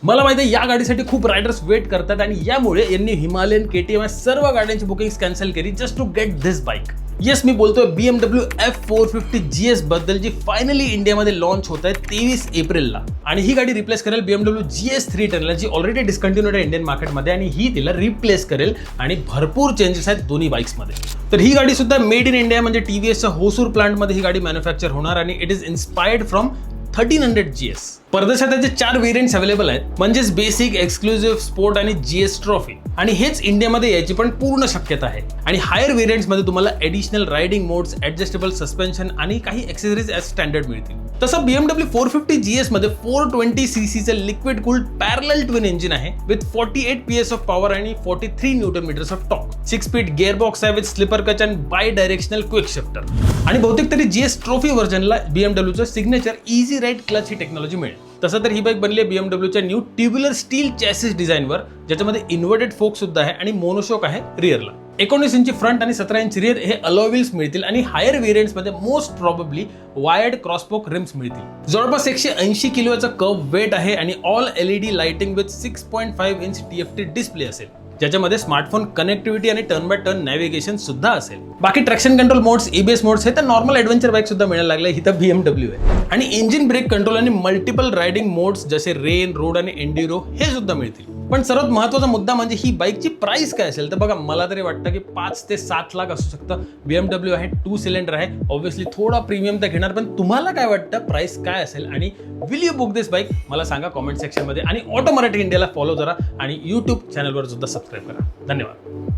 मला माहिती आहे या गाडीसाठी खूप रायडर्स वेट करतात आणि यामुळे यांनी हिमालयन, KTM सर्व गाड्यांची बुकिंग कॅन्सल केली just to get this bike. Yes, मी बोलतोय BMW F450 GS बद्दल, जी फायनली इंडियामध्ये लॉन्च होत आहे 23 एप्रिलला. आणि ही गाडी रिप्लेस करेल BMW GS 310 ला, जी ऑलरेडी डिस्कंटिन्यूड आहे इंडियन मार्केटमध्ये, आणि ही तिला रिप्लेस करेल. आणि भरपूर चेंजेस आहेत दोन्ही बाईक्समध्ये. तर ही गाडी सुद्धा मेड इन इंडिया, म्हणजे TVSच्या होसूर प्लांटमध्ये ही गाडी मॅन्युफॅक्चर होणार आणि it is inspired from 1300 GS. परदेशात त्याचे 4 व्हेरियंट्स अवेलेबल आहेत, म्हणजेच बेसिक, एक्सक्लुझिव्ह, स्पोर्ट आणि GS ट्रॉफी. आणि हेच इंडियामध्ये यायची पण पूर्ण शक्यता आहे. आणि हायर व्हेरियंट्समध्ये तुम्हाला additional riding modes, adjustable suspension आणि काही एक्सेसरीज ॲज स्टँडर्ड मिळतील. तसं BMW 450 GS मध्ये 420cc चे liquid cooled parallel twin engine आहे विथ 48 PS ऑफ पॉवर आणि 43 newton metres of torque. 6 speed gearbox आहे with slipper clutch and bidirectional quick shifter. आणि बहुतेक तरी GS ट्रॉफी व्हर्जनला BMWचं सिग्नेचर इझी राईड क्लच ही टेक्नॉलॉजी मिळेल. तसं तर ही बाईक बनली आहे BMWच्या न्यू ट्युब्युलर स्टील चॅसिस डिझाईनवर, ज्याच्यामध्ये इन्व्हर्टेड फोक सुद्धा आहे आणि मोनोशॉक आहे रिअरला. 19 इंची फ्रंट आणि 17 इंच रिअर हे अलॉय व्हील्स मिळतील आणि हायर व्हेरियंट्समध्ये most probably wired cross spoke rims मिळतील. जवळपास 180 किलोचा कर्व वेट आहे आणि all LED lighting with 6.5 inch TFT display असेल, ज्याच्यामध्ये स्मार्टफोन कनेक्टिव्हिटी आणि टर्न बाय टर्न नॅव्हिगेशन सुद्धा असेल. बाकी traction control modes, ABS modes हे तर नॉर्मल ॲडव्हेंचर बाईक सुद्धा मिळायला लागले, ही तर BMW आहे. आणि इंजिन ब्रेक कंट्रोल आणि मल्टिपल रायडिंग मोड्स जसे रेन, रोड आणि एंडिरो हे सुद्धा मिळतील. पण सर्वात महत्त्वाचा मुद्दा म्हणजे ही बाईकची प्राइस काय असेल. तर बघा, मला तरी वाटतं की 5 ते 7 लाख असू शकतं. BMW आहे, 2 सिलेंडर आहे, ऑब्व्हियसली थोडा प्रीमियम तर घेणार. पण तुम्हाला काय वाटतं प्राइस काय असेल आणि will you book this bike? मला सांगा कॉमेंट सेक्शनमध्ये. आणि ऑटो मराठी इंडियाला फॉलो करा आणि YouTube चॅनलवर सुद्धा सबस्क्राईब करा. धन्यवाद.